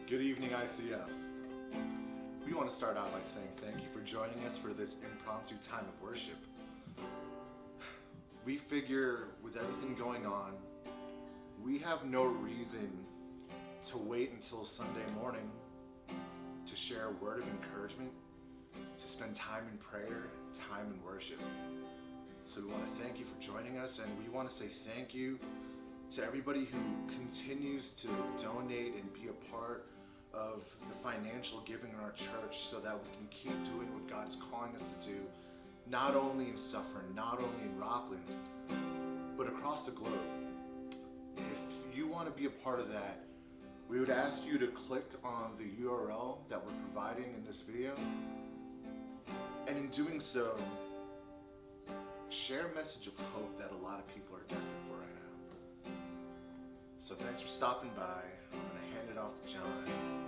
Good evening, ICF. We want to start out by saying thank you for joining us for this impromptu time of worship. We figure with everything going on, we have no reason to wait until Sunday morning to share a word of encouragement, to spend time in prayer, time in worship. So we want to thank you for joining us, and we want to say thank you to everybody who continues to donate and be a part of the financial giving in our church so that we can keep doing what God is calling us to do, not only in Suffern, not only in Rockland, but across the globe. If you want to be a part of that, we would ask you to click on the URL that we're providing in this video, and in doing so, share a message of hope that a lot of people are desperate for right now. So thanks for stopping by. I'm going to hand it off to John.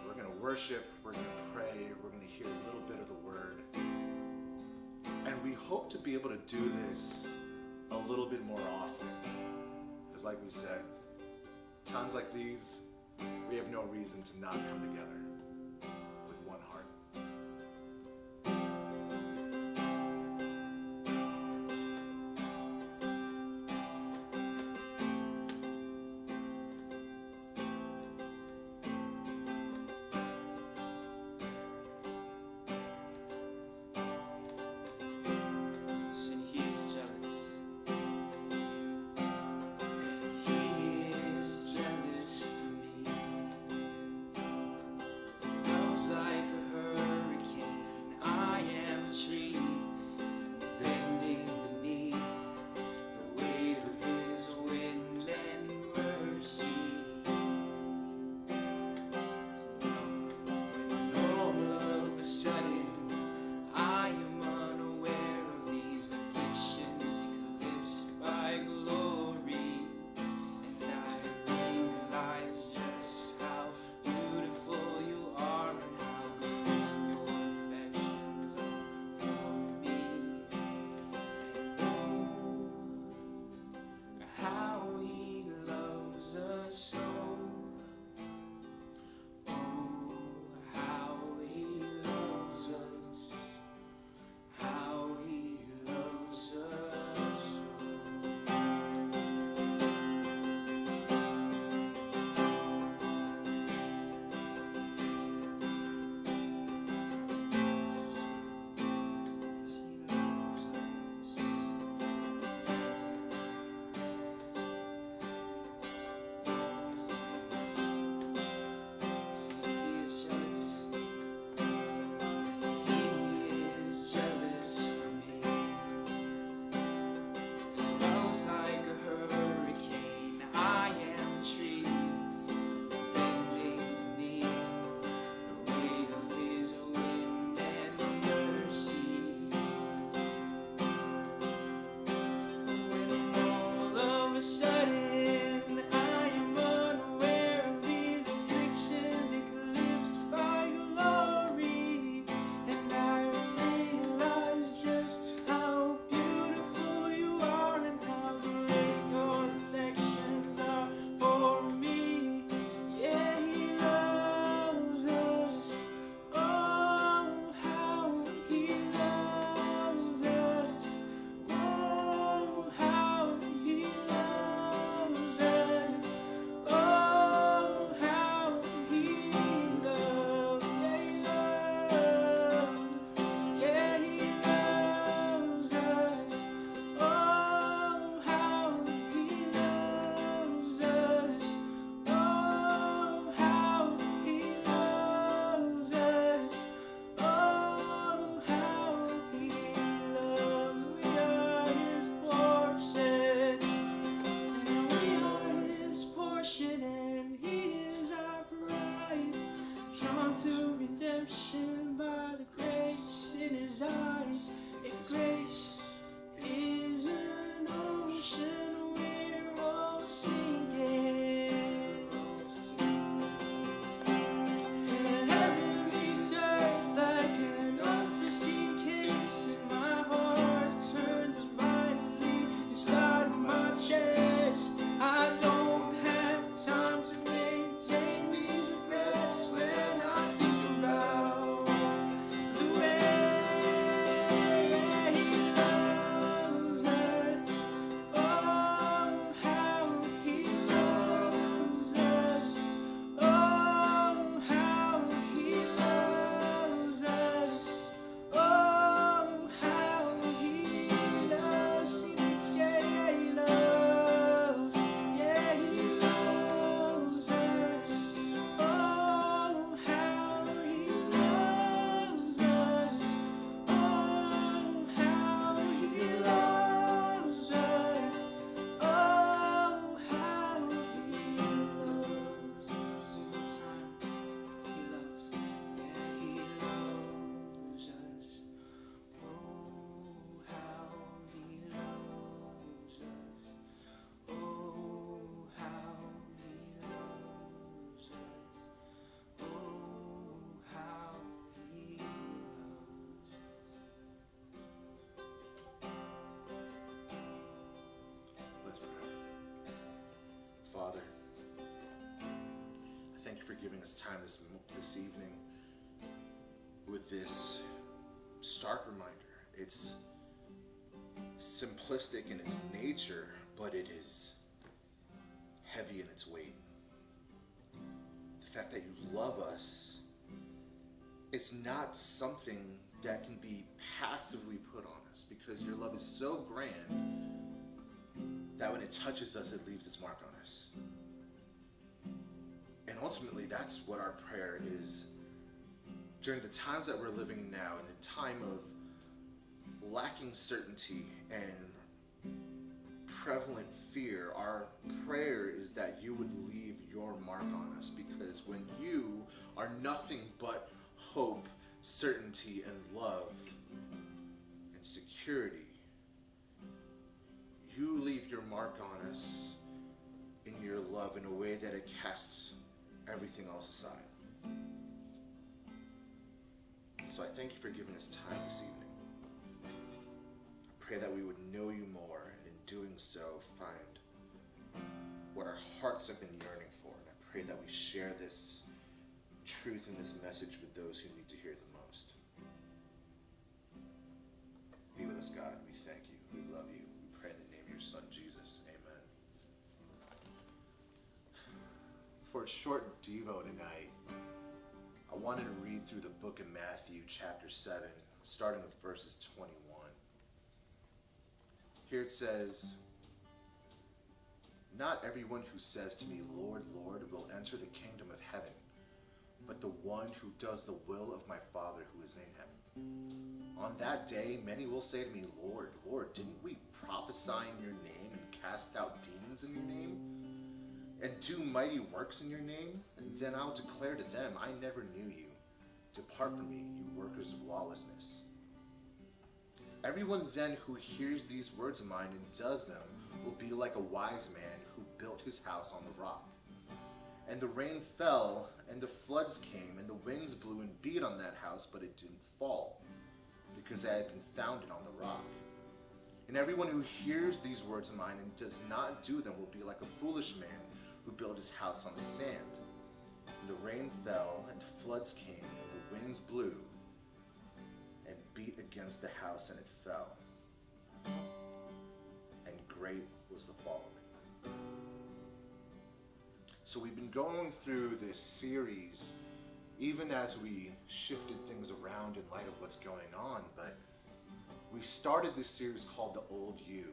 We're going to worship, we're going to pray, we're going to hear a little bit of the word. And we hope to be able to do this a little bit more often. Because like we said, times like these, we have no reason to not come together with one heart. I don't have time to maintain these for giving us time this evening with this stark reminder. It's simplistic in its nature, but it is heavy in its weight. The fact that you love us is not something that can be passively put on us, because your love is so grand that when it touches us, it leaves its mark on us. And ultimately, that's what our prayer is. During the times that we're living now, in the time of lacking certainty and prevalent fear, our prayer is that you would leave your mark on us, because when you are nothing but hope, certainty, and love and security, you leave your mark on us in your love in a way that it casts everything else aside. So I thank you for giving us time this evening. I pray that we would know you more, and in doing so, find what our hearts have been yearning for. And I pray that we share this truth and this message with those who need to hear it the most. Be with us, God. We thank you. We love you. We pray in the name of your Son, Jesus. Amen. For a short Devo tonight, I wanted to read through the book of Matthew, chapter 7, starting with verses 21. Here it says, "Not everyone who says to me, 'Lord, Lord,' will enter the kingdom of heaven, but the one who does the will of my Father who is in heaven. On that day, many will say to me, 'Lord, Lord, didn't we prophesy in your name and cast out demons in your name and do mighty works in your name?' And then I'll declare to them, 'I never knew you. Depart from me, you workers of lawlessness.' Everyone then who hears these words of mine and does them will be like a wise man who built his house on the rock. And the rain fell, and the floods came, and the winds blew and beat on that house, but it didn't fall, because it had been founded on the rock. And everyone who hears these words of mine and does not do them will be like a foolish man who built his house on the sand. And the rain fell, and the floods came, and the winds blew and beat against the house, and it fell. And great was the fall of it." So we've been going through this series, even as we shifted things around in light of what's going on, but we started this series called The Old You,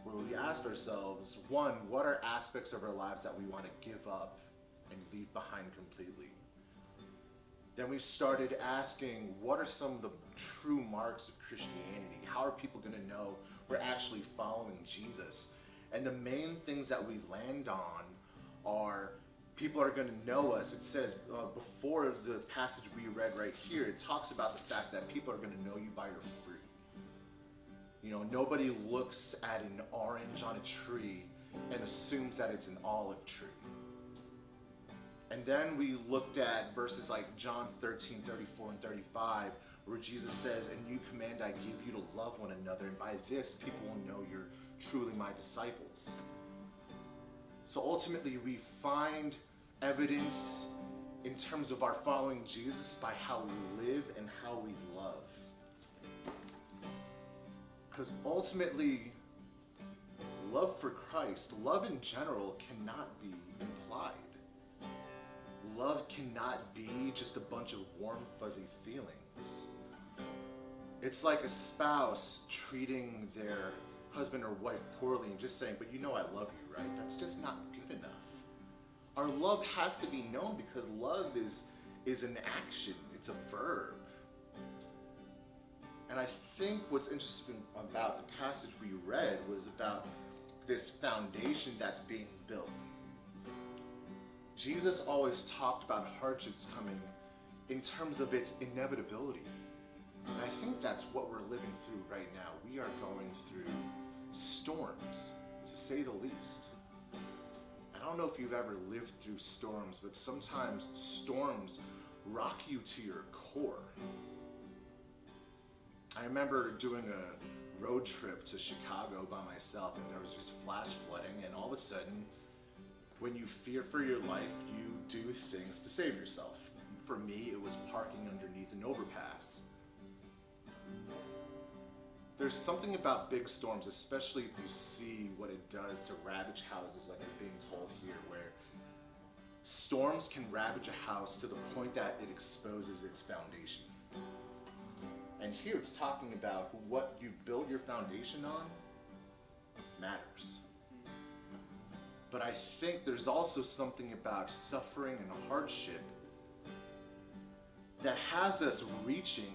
where we asked ourselves, one, what are aspects of our lives that we want to give up and leave behind completely? Then we started asking, what are some of the true marks of Christianity? How are people going to know we're actually following Jesus? And the main things that we land on are people are going to know us. It says before the passage we read right here, it talks about the fact that people are going to know you by your fruit. You know, nobody looks at an orange on a tree and assumes that it's an olive tree. And then we looked at verses like John 13, 34, and 35, where Jesus says, "A new command I give you, to love one another, and by this people will know you're truly my disciples." So ultimately, we find evidence in terms of our following Jesus by how we live and how we love. Because ultimately, love for Christ, love in general, cannot be implied. Love cannot be just a bunch of warm, fuzzy feelings. It's like a spouse treating their husband or wife poorly and just saying, "But you know I love you, right?" That's just not good enough. Our love has to be known, because love is an action. It's a verb. And I think what's interesting about the passage we read was about this foundation that's being built. Jesus always talked about hardships coming in terms of its inevitability. And I think that's what we're living through right now. We are going through storms, to say the least. I don't know if you've ever lived through storms, but sometimes storms rock you to your core. I remember doing a road trip to Chicago by myself, and there was just flash flooding, and all of a sudden When you fear for your life, you do things to save yourself. For me, it was parking underneath an overpass. There's something about big storms, especially if you see what it does to ravage houses like I'm being told here, where storms can ravage a house to the point that it exposes its foundation. And here it's talking about what you build your foundation on matters. But I think there's also something about suffering and hardship that has us reaching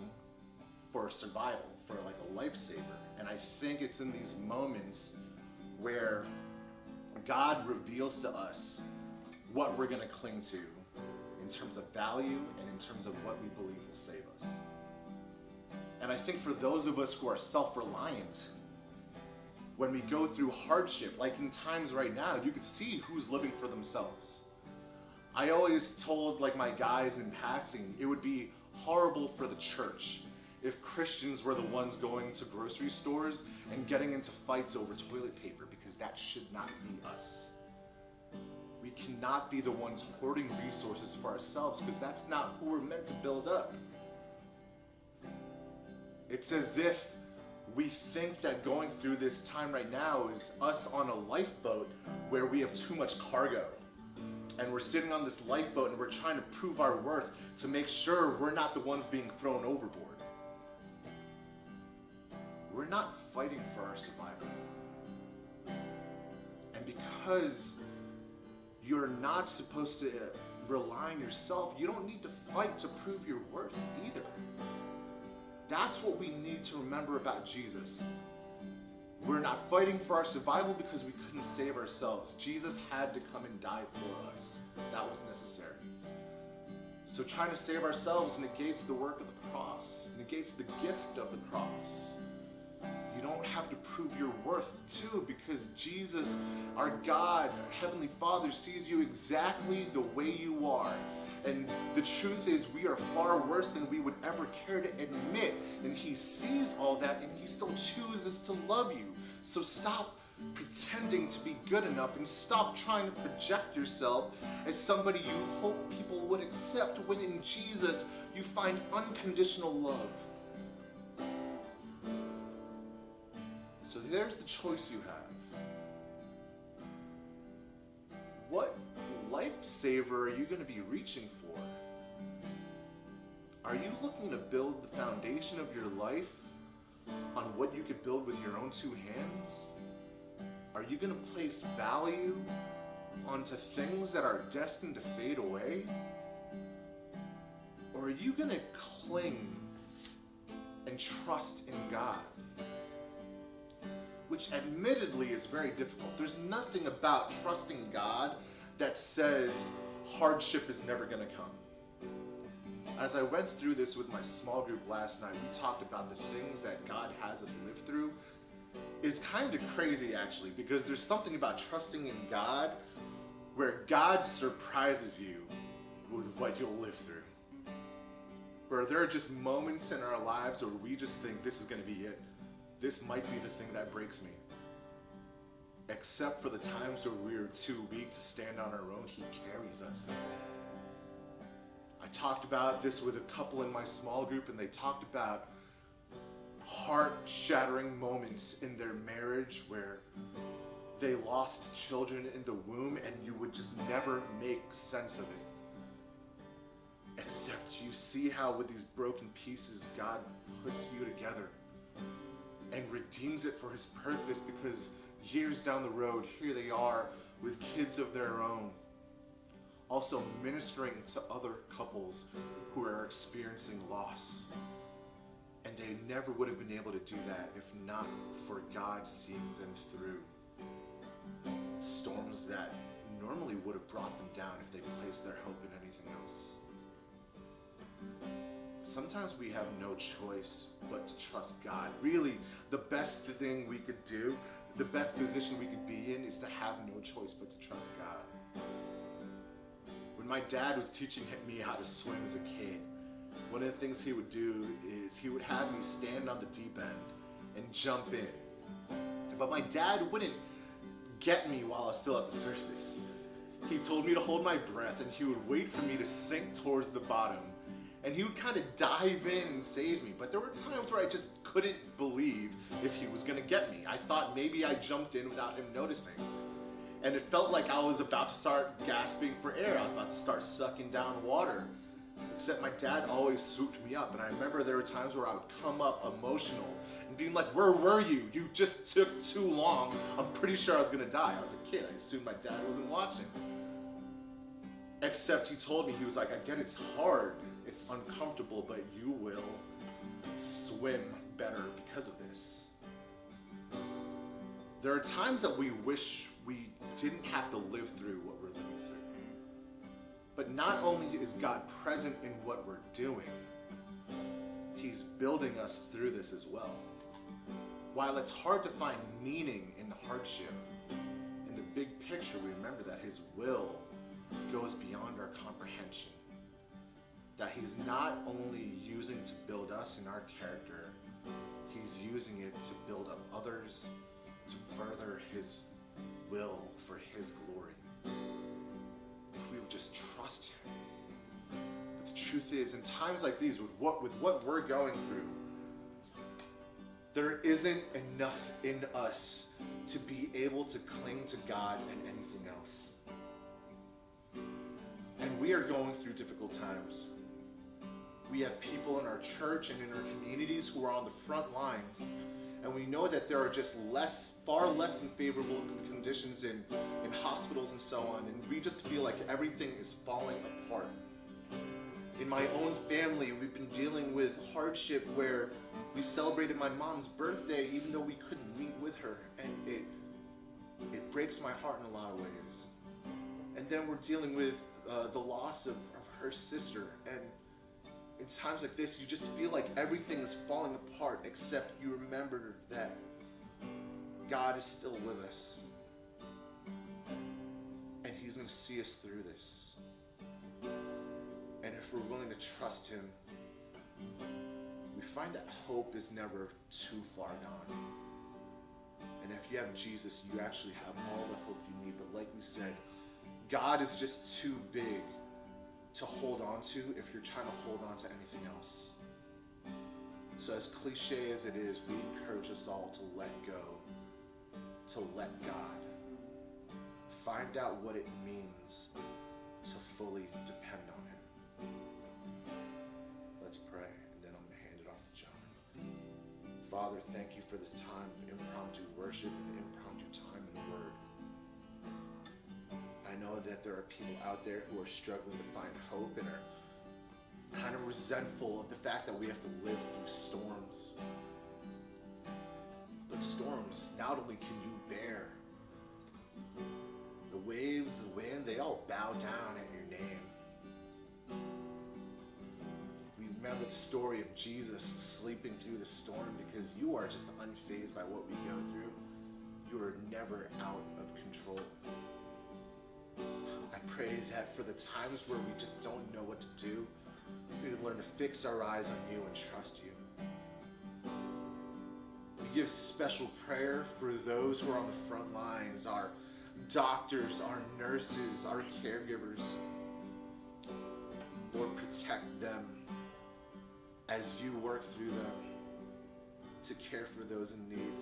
for survival, for like a lifesaver. And I think it's in these moments where God reveals to us what we're going to cling to in terms of value and in terms of what we believe will save us. And I think for those of us who are self-reliant, when we go through hardship, like in times right now, you could see who's living for themselves. I always told like my guys in passing, it would be horrible for the church if Christians were the ones going to grocery stores and getting into fights over toilet paper, because that should not be us. We cannot be the ones hoarding resources for ourselves, because that's not who we're meant to build up. It's as if we think that going through this time right now is us on a lifeboat where we have too much cargo. And we're sitting on this lifeboat and we're trying to prove our worth to make sure we're not the ones being thrown overboard. We're not fighting for our survival. And because you're not supposed to rely on yourself, you don't need to fight to prove your worth either. That's what we need to remember about Jesus. We're not fighting for our survival because we couldn't save ourselves. Jesus had to come and die for us. That was necessary. So trying to save ourselves negates the work of the cross, negates the gift of the cross. You don't have to prove your worth too, because Jesus, our God, our Heavenly Father, sees you exactly the way you are. And the truth is, we are far worse than we would ever care to admit. And He sees all that, and He still chooses to love you. So stop pretending to be good enough, and stop trying to project yourself as somebody you hope people would accept, when in Jesus you find unconditional love. So there's the choice you have. What lifesaver are you going to be reaching for? Are you looking to build the foundation of your life on what you could build with your own two hands? Are you going to place value onto things that are destined to fade away? Or are you going to cling and trust in God? Which admittedly is very difficult. There's nothing about trusting God that says hardship is never going to come. As I went through this with my small group last night, we talked about the things that God has us live through. Is kind of crazy actually, because there's something about trusting in God where God surprises you with what you'll live through. Where there are just moments in our lives where we just think this is going to be it. This might be the thing that breaks me. Except for the times where we're too weak to stand on our own, He carries us. I talked about this with a couple in my small group, and they talked about heart-shattering moments in their marriage where they lost children in the womb, and you would just never make sense of it. Except you see how with these broken pieces, God puts you together and redeems it for His purpose, because years down the road, here they are with kids of their own, also ministering to other couples who are experiencing loss. And they never would have been able to do that if not for God seeing them through storms that normally would have brought them down if they placed their hope in anything else. Sometimes we have no choice but to trust God. Really, the best thing we could do, the best position we could be in, is to have no choice but to trust God. When my dad was teaching me how to swim as a kid, one of the things he would do is he would have me stand on the deep end and jump in. But my dad wouldn't get me while I was still at the surface. He told me to hold my breath, and he would wait for me to sink towards the bottom. And he would kind of dive in and save me. But there were times where I just couldn't believe if he was going to get me. I thought maybe I jumped in without him noticing. And it felt like I was about to start gasping for air. I was about to start sucking down water. Except my dad always swooped me up. And I remember there were times where I would come up emotional and being like, "Where were you? You just took too long. I'm pretty sure I was going to die." I was a kid. I assumed my dad wasn't watching. Except he told me, he was like, "I get it's hard. It's uncomfortable, but you will swim better because of this." There are times that we wish we didn't have to live through what we're living through. But not only is God present in what we're doing, he's building us through this as well. While it's hard to find meaning in the hardship, in the big picture, we remember that his will goes beyond our comprehension. That he's not only using to build us in our character, he's using it to build up others, to further his will for his glory. If we would just trust him. But the truth is, in times like these, with what we're going through, there isn't enough in us to be able to cling to God and anything else. And we are going through difficult times. We have people in our church and in our communities who are on the front lines. And we know that there are just far less than favorable conditions in hospitals and so on. And we just feel like everything is falling apart. In my own family, we've been dealing with hardship where we celebrated my mom's birthday even though we couldn't meet with her. And it breaks my heart in a lot of ways. And then we're dealing with the loss of her sister. And in times like this, you just feel like everything is falling apart, except you remember that God is still with us. And he's going to see us through this. And if we're willing to trust him, we find that hope is never too far gone. And if you have Jesus, you actually have all the hope you need. But like we said, God is just too big to hold on to if you're trying to hold on to anything else. So as cliche as it is, we encourage us all to let go, to let God. Find out what it means to fully depend on him. Let's pray, and then I'm going to hand it off to John. Father, thank you for this time of impromptu worship and impromptu time in the Word. I know that there are people out there who are struggling to find hope and are kind of resentful of the fact that we have to live through storms. But storms, not only can you bear, the waves, the wind, they all bow down at your name. We remember the story of Jesus sleeping through the storm because you are just unfazed by what we go through. You are never out of control. I pray that for the times where we just don't know what to do, we would learn to fix our eyes on you and trust you. We give special prayer for those who are on the front lines, our doctors, our nurses, our caregivers. Lord, protect them as you work through them to care for those in need.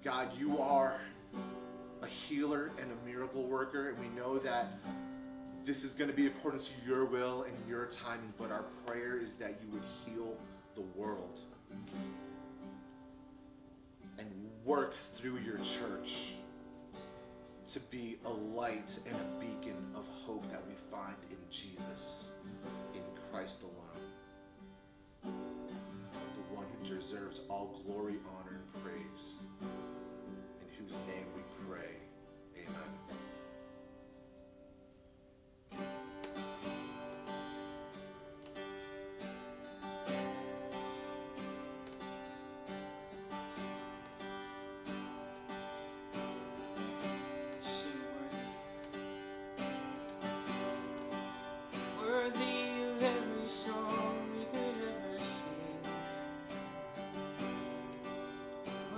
God, you are a healer and a miracle worker, and we know that this is going to be according to your will and your timing, but our prayer is that you would heal the world and work through your church to be a light and a beacon of hope that we find in Jesus, in Christ alone, the one who deserves all glory, honor, and praise, in whose name we pray. Amen.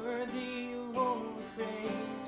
Worthy of all the praise.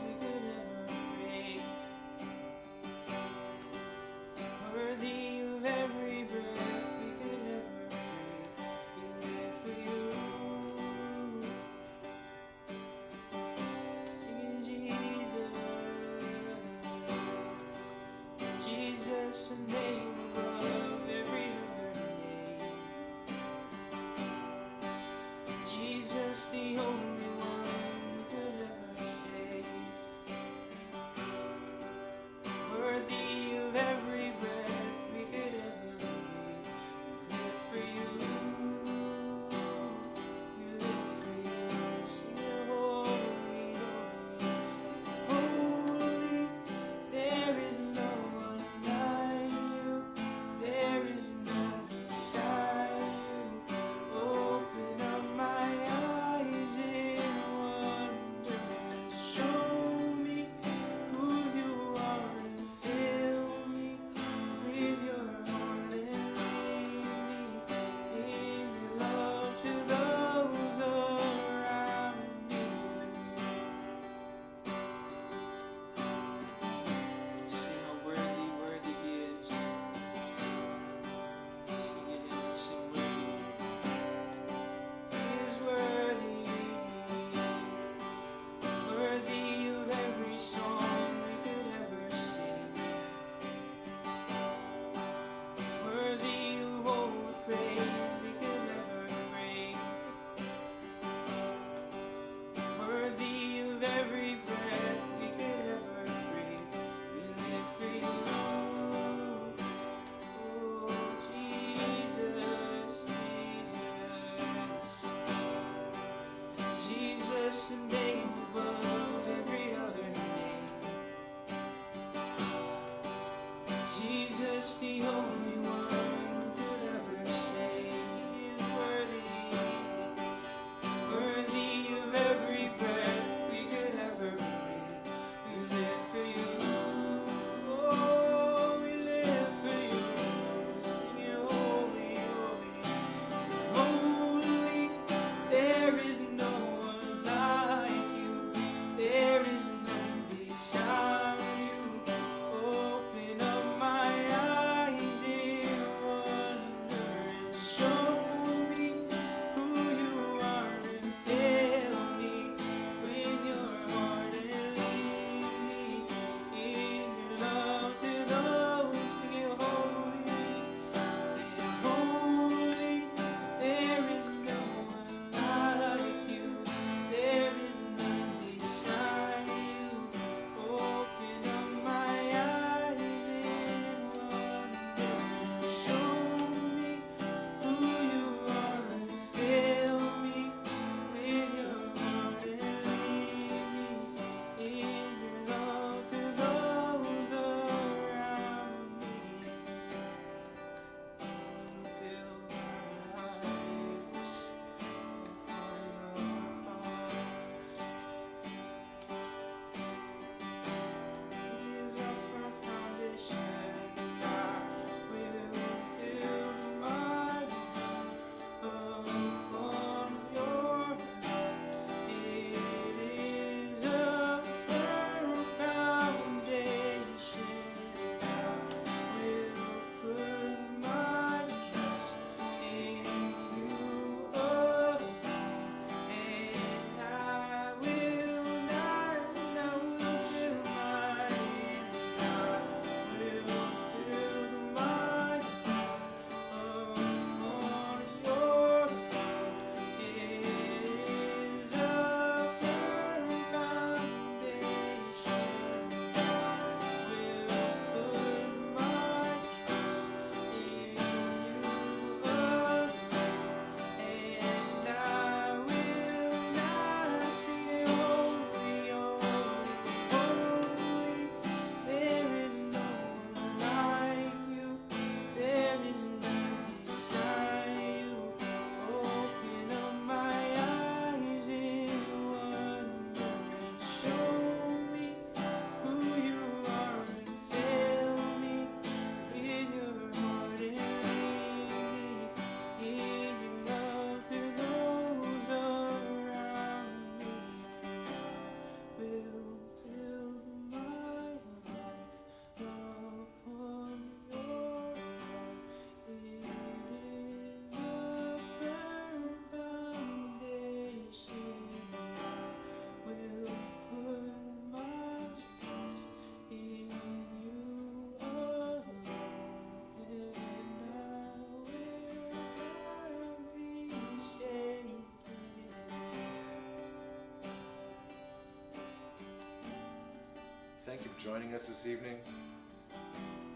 joining us this evening.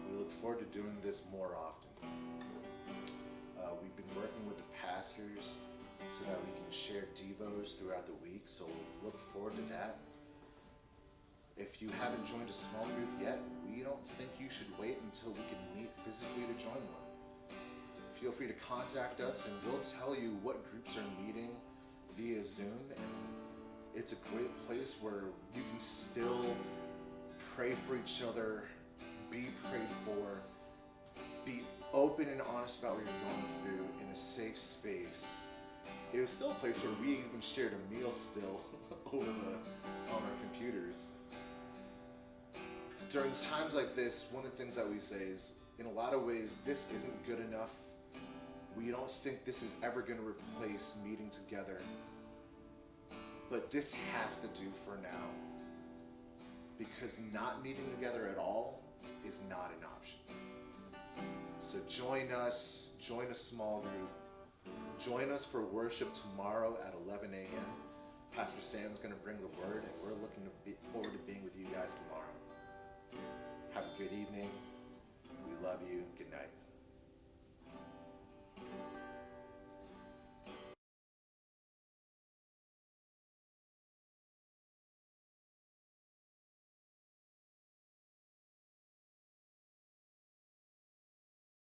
We look forward to doing this more often. We've been working with the pastors so that we can share devos throughout the week, so we'll look forward to that. If you haven't joined a small group yet, we don't think you should wait until we can meet physically to join one. Feel free to contact us and we'll tell you what groups are meeting via Zoom, and it's a great place where you can still pray for each other, be prayed for, be open and honest about what you're going through in a safe space. It was still a place where we even shared a meal still on our computers. During times like this, one of the things that we say is, in a lot of ways, this isn't good enough. We don't think this is ever going to replace meeting together. But this has to do for now. Because not meeting together at all is not an option. So join us, join a small group. Join us for worship tomorrow at 11 a.m. Pastor Sam's going to bring the word, and we're looking forward to being with you guys tomorrow. Have a good evening. We love you.